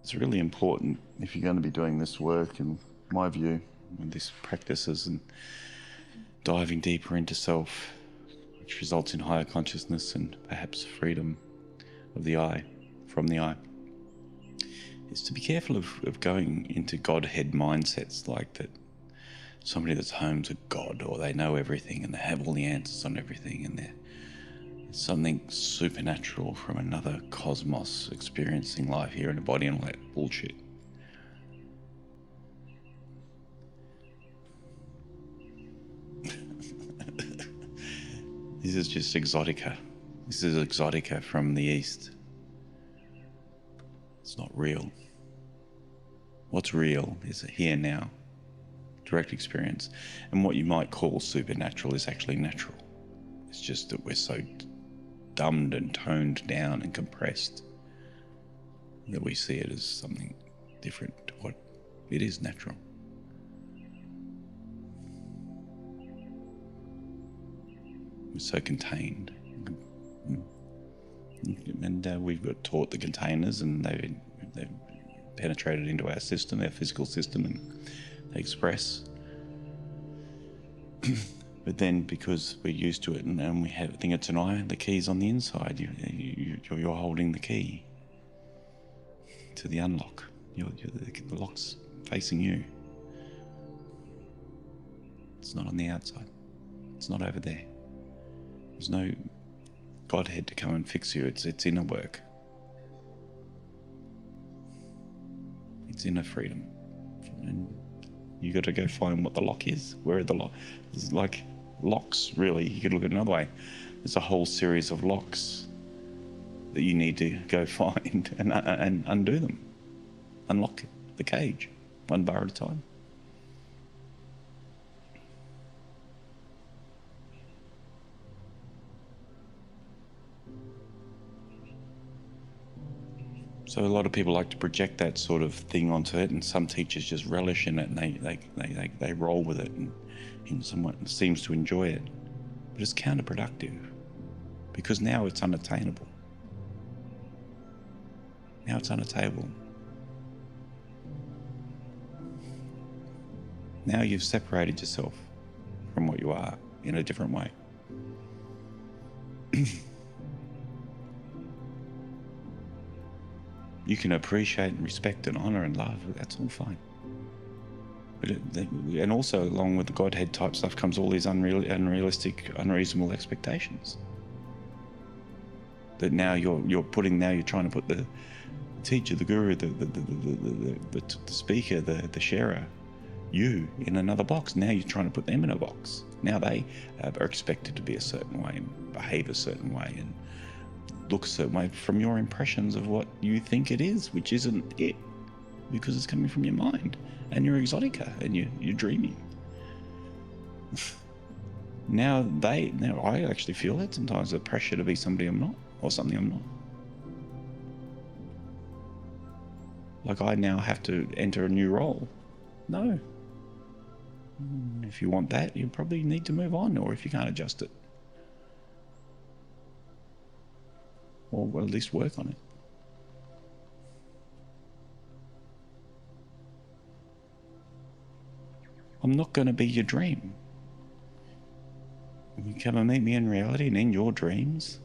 It's really important if you're going to be doing this work, in my view, with these practices and diving deeper into self, which results in higher consciousness and perhaps freedom of the I, from the I, is to be careful of going into Godhead mindsets, like that somebody that's home to God, or they know everything and they have all the answers on everything, and they're something supernatural from another cosmos experiencing life here in a body, and all that bullshit. This is just exotica. This is exotica from the East. It's not real. What's real is here now, direct experience. And what you might call supernatural is actually natural. It's just that we're so dumbed and toned down and compressed that we see it as something different to what it is natural. We're so contained. And we've got taught the containers, and they've penetrated into our system, our physical system, and they express. But then, because we're used to it, and we think it's an I, the key's on the inside. You're holding the key to the unlock. The lock's facing you. It's not on the outside. It's not over there. There's no Godhead to come and fix you. It's inner work. It's inner freedom. And you got to go find what the lock is. Where are the locks? It's like locks, really. You could look at it another way. There's a whole series of locks that you need to go find and undo them. Unlock the cage, one bar at a time. So a lot of people like to project that sort of thing onto it, and some teachers just relish in it, and they roll with it, and someone seems to enjoy it. But it's counterproductive, because now it's unattainable. Now it's unattainable. Now you've separated yourself from what you are in a different way. You can appreciate and respect and honor and love. That's all fine. But and also along with the Godhead type stuff comes all these unrealistic, unreasonable expectations. That now you're trying to put the teacher, the guru, the speaker, the sharer, you in another box. Now you're trying to put them in a box. Now they are expected to be a certain way and behave a certain way and look a certain way from your impressions of what you think it is, which isn't it, because it's coming from your mind and your exotica and you're dreaming. Now I actually feel that sometimes, the pressure to be somebody I'm not, or something I'm not. Like I now have to enter a new role. No. If you want that, you probably need to move on, or if you can't adjust it, or at least work on it. I'm not going to be your dream. You come and meet me in reality and in your dreams.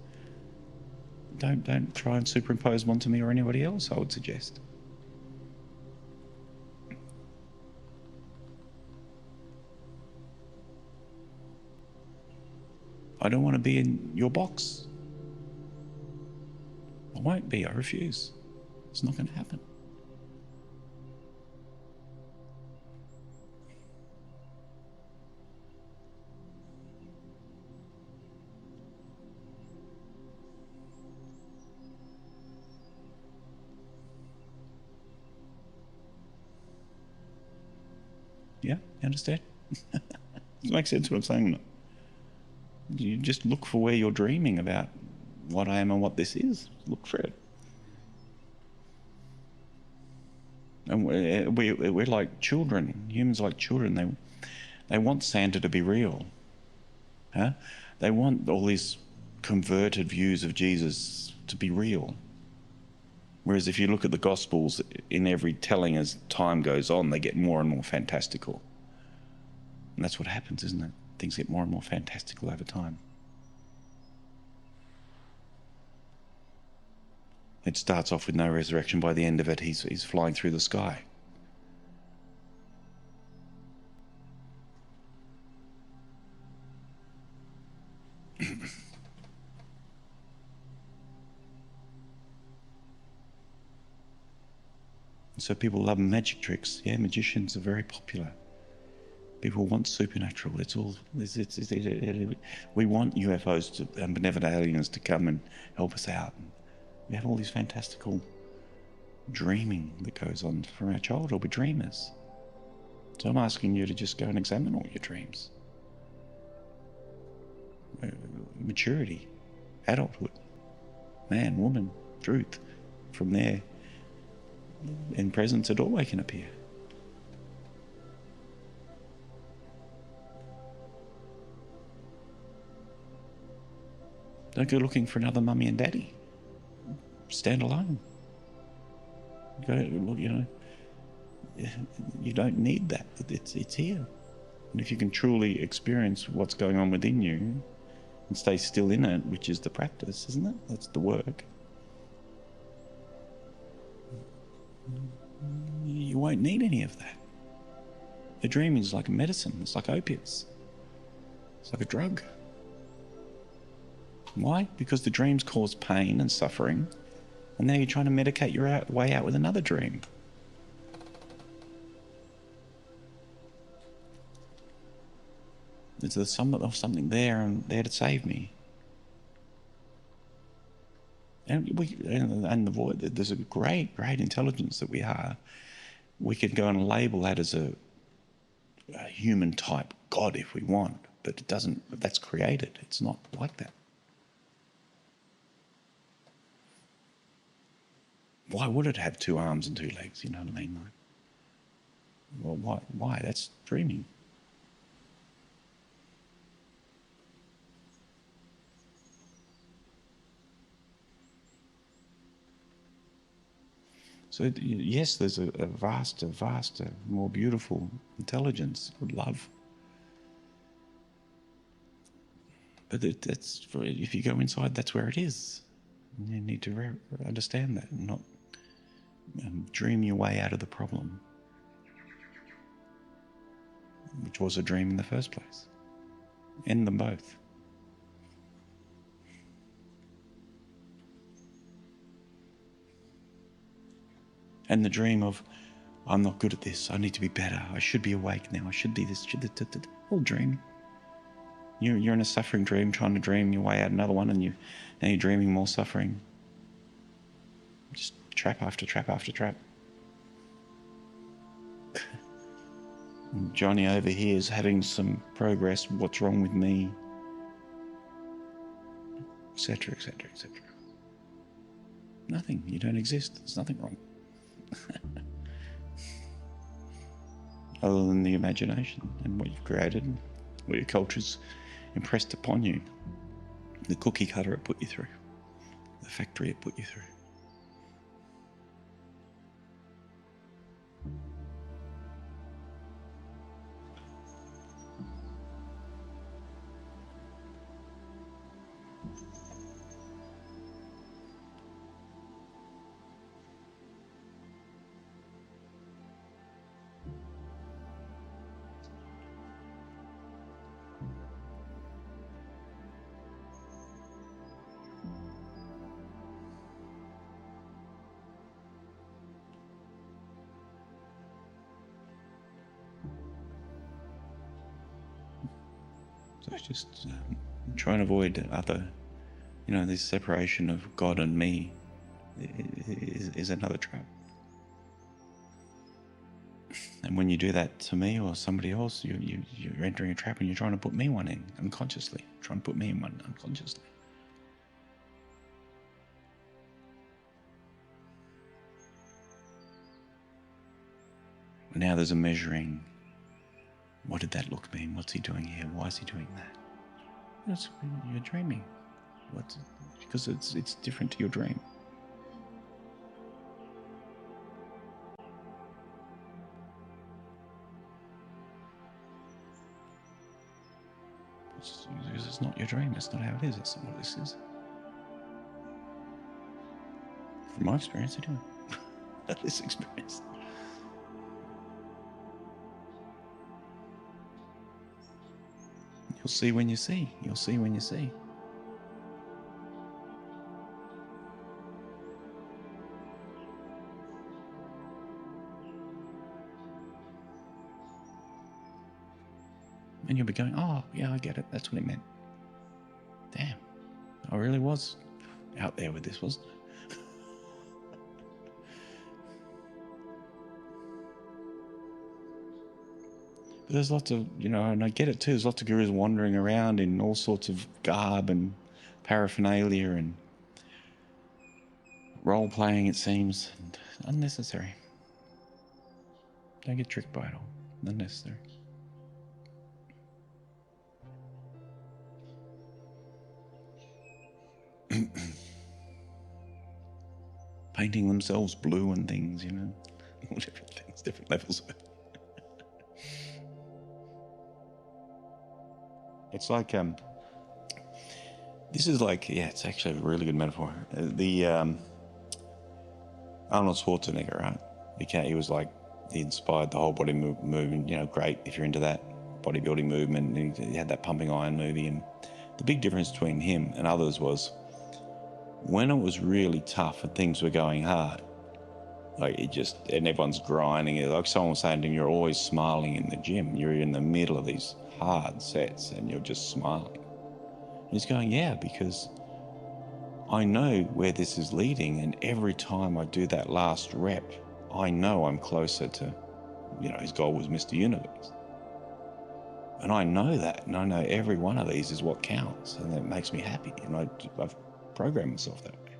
Don't try and superimpose them onto me or anybody else, I would suggest. I don't want to be in your box. I won't be, I refuse. It's not going to happen. Yeah, you understand? Does it make sense what I'm saying? You just look for where you're dreaming about what I am and what this is. Look for it. And we're like children. Humans are like children. They want Santa to be real. Huh? They want all these converted views of Jesus to be real. Whereas if you look at the Gospels, in every telling as time goes on, they get more and more fantastical. And that's what happens, isn't it? Things get more and more fantastical over time. It starts off with no resurrection. By the end of it, he's flying through the sky. So people love magic tricks. Yeah, magicians are very popular. People want supernatural. We want UFOs and benevolent aliens to come and help us out. We have all these fantastical dreaming that goes on from our childhood. We're dreamers. So I'm asking you to just go and examine all your dreams. Maturity, adulthood, man, woman, truth. From there, in presence, a doorway can appear. Don't go looking for another mummy and daddy. Stand alone. Go, you know, you don't need that. It's here. And if you can truly experience what's going on within you and stay still in it, which is the practice, isn't it? That's the work. You won't need any of that. The dream is like a medicine. It's like opiates. It's like a drug. Why? Because the dreams cause pain and suffering, and now you're trying to medicate your way out with another dream. There's something there and there to save me. And the void, there's a great intelligence that we are. We can go and label that as a human type God if we want, but it doesn't. That's created. It's not like that. Why would it have 2 arms and 2 legs? You know what I mean? Like, well, why? That's dreaming. So yes, there's a vaster, more beautiful intelligence, love. But that's if you go inside, that's where it is. You need to understand that and not dream your way out of the problem, which was a dream in the first place. End them both. And the dream of, I'm not good at this, I need to be better, I should be awake now, I should be this, all dream. You're in a suffering dream, trying to dream your way out another one, and now you're dreaming more suffering. Just trap after trap after trap. Johnny over here is having some progress, what's wrong with me? Etc., etc., etc. Nothing, you don't exist, there's nothing wrong. Other than the imagination and what you've created, what your culture's impressed upon you. The cookie cutter it put you through. The factory it put you through. So it's just try and avoid other, this separation of God and me is another trap. And when you do that to me or somebody else, you're entering a trap and you're trying to put me one in unconsciously. Trying to put me in one unconsciously. Now there's a measuring. What did that look mean? What's he doing here? Why is he doing that? You're dreaming. Because it's different to your dream. Because it's not your dream. It's not how it is. It's not what this is. From my experience, anyway. This experience. You'll see when you see. You'll see when you see. And you'll be going, oh, yeah, I get it. That's what it meant. Damn. I really was out there with this, wasn't I? But there's lots of, and I get it too, there's lots of gurus wandering around in all sorts of garb and paraphernalia and role-playing, it seems, and unnecessary. Don't get tricked by it all. Unnecessary. Painting themselves blue and things, all different things, different levels of it. It's like, this is like, it's actually a really good metaphor. The Arnold Schwarzenegger, right? He was like, he inspired the whole body movement, great if you're into that bodybuilding movement. And he had that Pumping Iron movie. And the big difference between him and others was when it was really tough and things were going hard, and everyone's grinding it. Like someone was saying to him, you're always smiling in the gym. You're in the middle of these hard sets and you're just smiling. And he's going, yeah, because I know where this is leading, and every time I do that last rep, I know I'm closer to, his goal was Mr. Universe. And I know that, and I know every one of these is what counts, and that makes me happy, and I've programmed myself that way.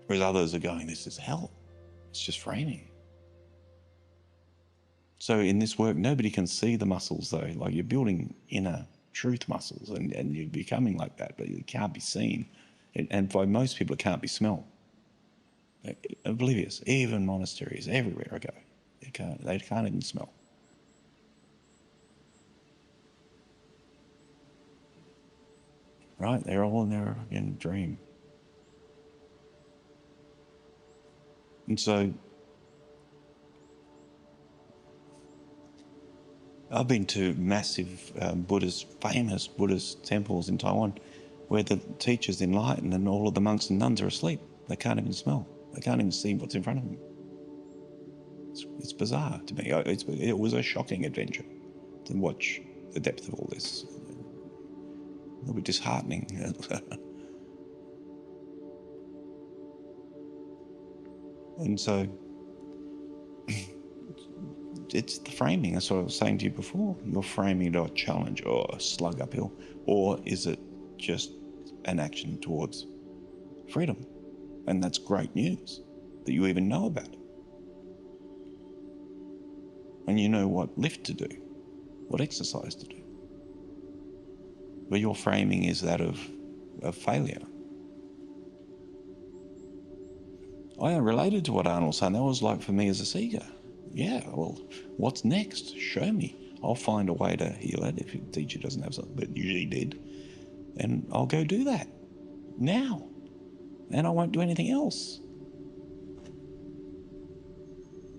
Whereas others are going, this is hell. It's just framing. So in this work, nobody can see the muscles though. Like you're building inner truth muscles and you're becoming like that, but it can't be seen. And by most people, it can't be smelled. Oblivious. Even monasteries, everywhere I go, they can't even smell. Right? They're all in their dream. And so I've been to massive famous Buddhist temples in Taiwan where the teacher's enlightened and all of the monks and nuns are asleep. They can't even smell. They can't even see what's in front of them. It's bizarre to me. It was a shocking adventure to watch the depth of all this. A little bit disheartening. And so it's the framing. That's what I was saying to you before. You're framing it a challenge or a slug uphill, or is it just an action towards freedom? And that's great news that you even know about it. And you know what lift to do, what exercise to do. But your framing is that of failure. I related to what Arnold was saying. That was like for me as a seeker. Yeah, well, what's next? Show me. I'll find a way to heal it if the teacher doesn't have something, but usually did. And I'll go do that now. And I won't do anything else.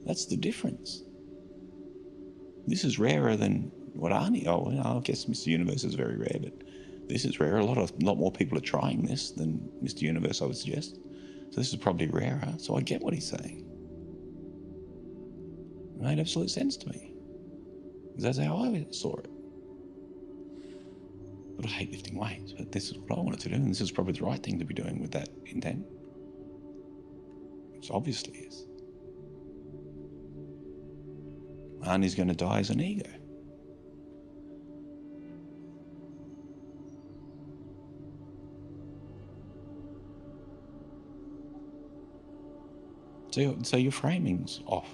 That's the difference. This is rarer than what I guess Mr. Universe is very rare, but this is rare. A lot more people are trying this than Mr. Universe, I would suggest. So this is probably rarer. So I get what he's saying. It made absolute sense to me. Because that's how I saw it. But I hate lifting weights, but this is what I wanted to do, and this is probably the right thing to be doing with that intent. Which obviously is. Arnie's going to die as an ego. So your framing's off.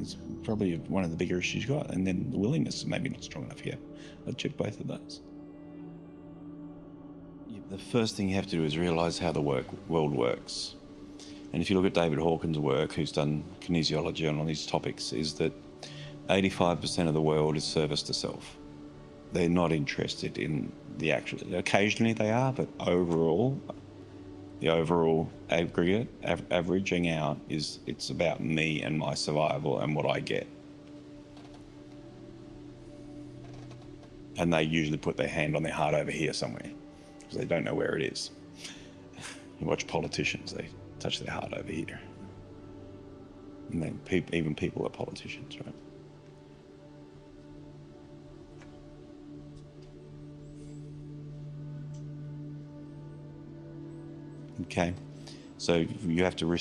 It's probably one of the bigger issues you got, and then the willingness is maybe not strong enough here. I'd check both of those. The first thing you have to do is realise how the world works. And if you look at David Hawkins' work, who's done kinesiology on all these topics, is that 85% of the world is service to self. they're not interested in the actual. Occasionally they are, but overall, the overall aggregate averaging out is it's about me and my survival and what I get. And they usually put their hand on their heart over here somewhere because they don't know where it is. You watch politicians, they touch their heart over here. And then even people are politicians, right? Okay, so you have to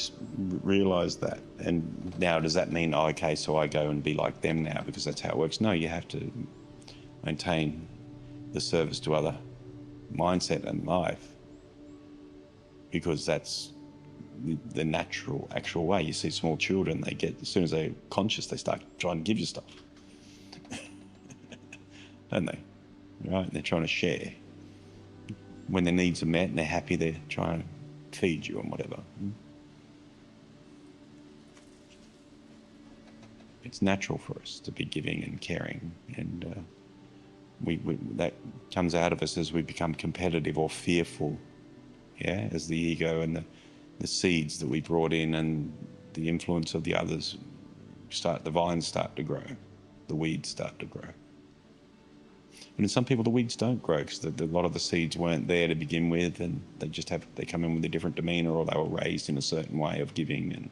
realize that. And now, does that mean, oh, okay, so I go and be like them now because that's how it works? No, you have to maintain the service to other mindset and life because that's the natural, actual way. You see small children, they get, as soon as they're conscious, they start trying to give you stuff, don't they? Right? They're trying to share. When their needs are met and they're happy, they're trying to feed you and whatever. It's natural for us to be giving and caring, and we that comes out of us as we become competitive or fearful, yeah, as the ego and the seeds that we brought in and the influence of the others the vines start to grow, the weeds start to grow. And in some people, the weeds don't grow because a lot of the seeds weren't there to begin with, and they come in with a different demeanor, or they were raised in a certain way of giving, and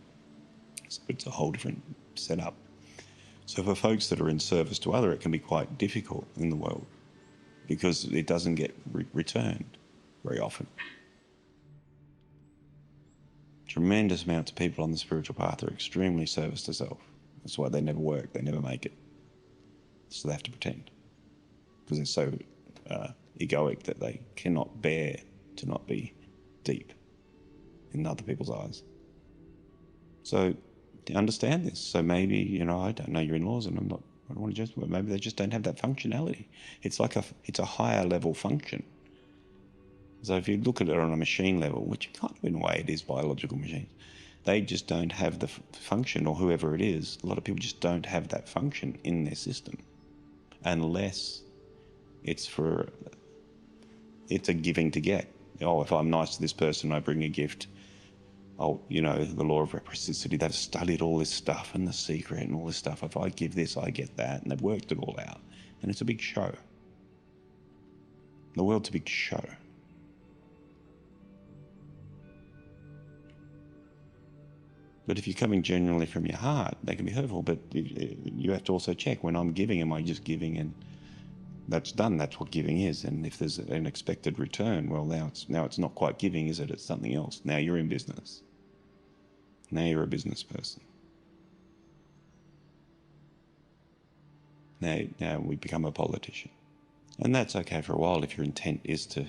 so it's a whole different setup. So for folks that are in service to other, it can be quite difficult in the world because it doesn't get returned very often. Tremendous amounts of people on the spiritual path are extremely service to self. That's why they never work, they never make it. So they have to pretend because they're so egoic that they cannot bear to not be deep in other people's eyes. So to understand this, so maybe, I don't know your in-laws, and I don't want to judge them, but maybe they just don't have that functionality. It's a higher level function. So if you look at it on a machine level, which kind of in a way it is biological machines, they just don't have the function, or whoever it is, a lot of people just don't have that function in their system unless it's a giving to get. Oh, if I'm nice to this person, I bring a gift. Oh, the law of reciprocity, they've studied all this stuff and The Secret and all this stuff. If I give this, I get that. And they've worked it all out. And it's a big show. The world's a big show. But if you're coming genuinely from your heart, they can be hurtful. But you have to also check, when I'm giving, am I just giving and that's done? That's what giving is. And if there's an expected return, well, now it's not quite giving, is it? It's something else. Now you're in business. Now you're a business person. Now we become a politician. And that's okay for a while if your intent is to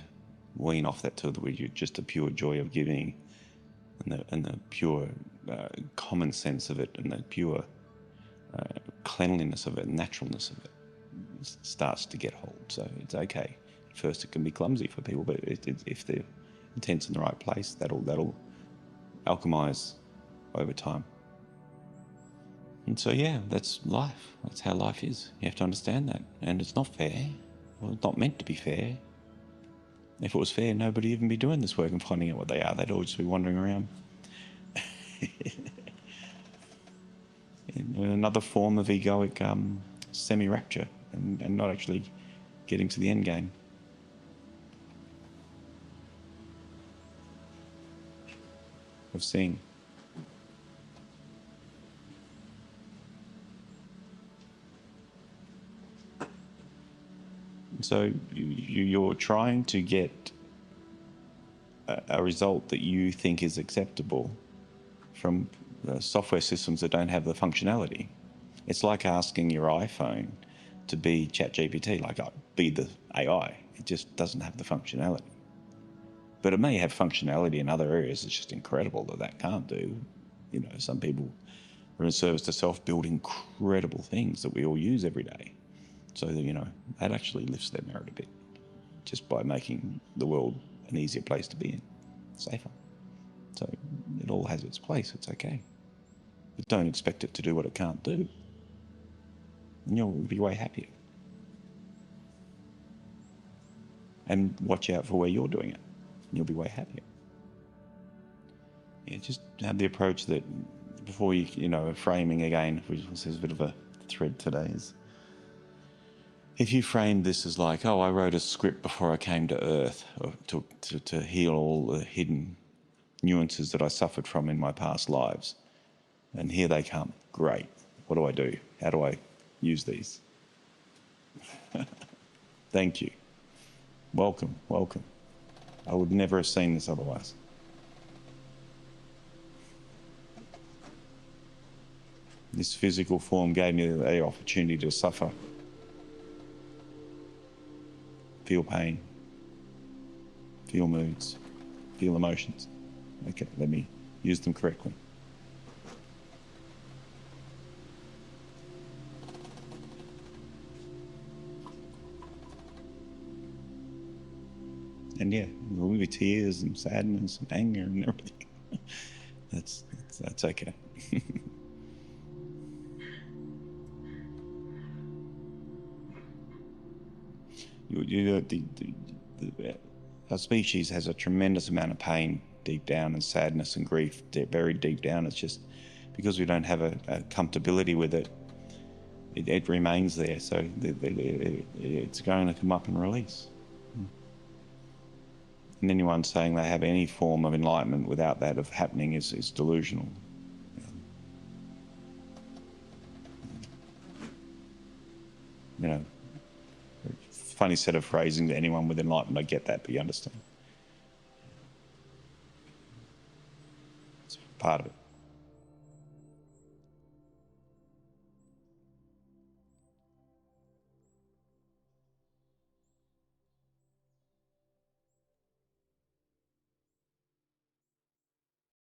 wean off that to just the pure joy of giving and the pure common sense of it and the pure cleanliness of it and naturalness of it starts to get hold. So it's okay. At first it can be clumsy for people, but if the intent's in the right place, that'll alchemize over time. And so, yeah, that's life. That's how life is. You have to understand that. And it's not fair. Well, it's not meant to be fair. If it was fair, nobody would even be doing this work and finding out what they are. They'd all just be wandering around. in another form of egoic semi-rapture and not actually getting to the end game. Of seeing. So you're trying to get a result that you think is acceptable from software systems that don't have the functionality. It's like asking your iPhone to be ChatGPT, like be the AI. It just doesn't have the functionality. But it may have functionality in other areas. It's just incredible that can't do. Some people are in service to self, build incredible things that we all use every day. So that actually lifts their merit a bit, just by making the world an easier place to be in, safer. So it all has its place. It's okay. But don't expect it to do what it can't do. And you'll be way happier. And watch out for where you're doing it. You'll be way happier. Yeah, just have the approach that before framing again, which is a bit of a thread today, is if you frame this as like, oh, I wrote a script before I came to Earth to heal all the hidden nuances that I suffered from in my past lives, and here they come. Great. What do I do? How do I use these? Thank you. Welcome, welcome. I would never have seen this otherwise. This physical form gave me the opportunity to suffer, feel pain, feel moods, feel emotions. Okay, let me use them correctly. And yeah, there will be tears and sadness and anger and everything. That's okay. Our species has a tremendous amount of pain deep down and sadness and grief buried deep down. It's just because we don't have a comfortability with it, it remains there. So it's going to come up and release. And anyone saying they have any form of enlightenment without that of happening is delusional. Funny set of phrasing to anyone with enlightenment. I get that, but you understand. It's part of it.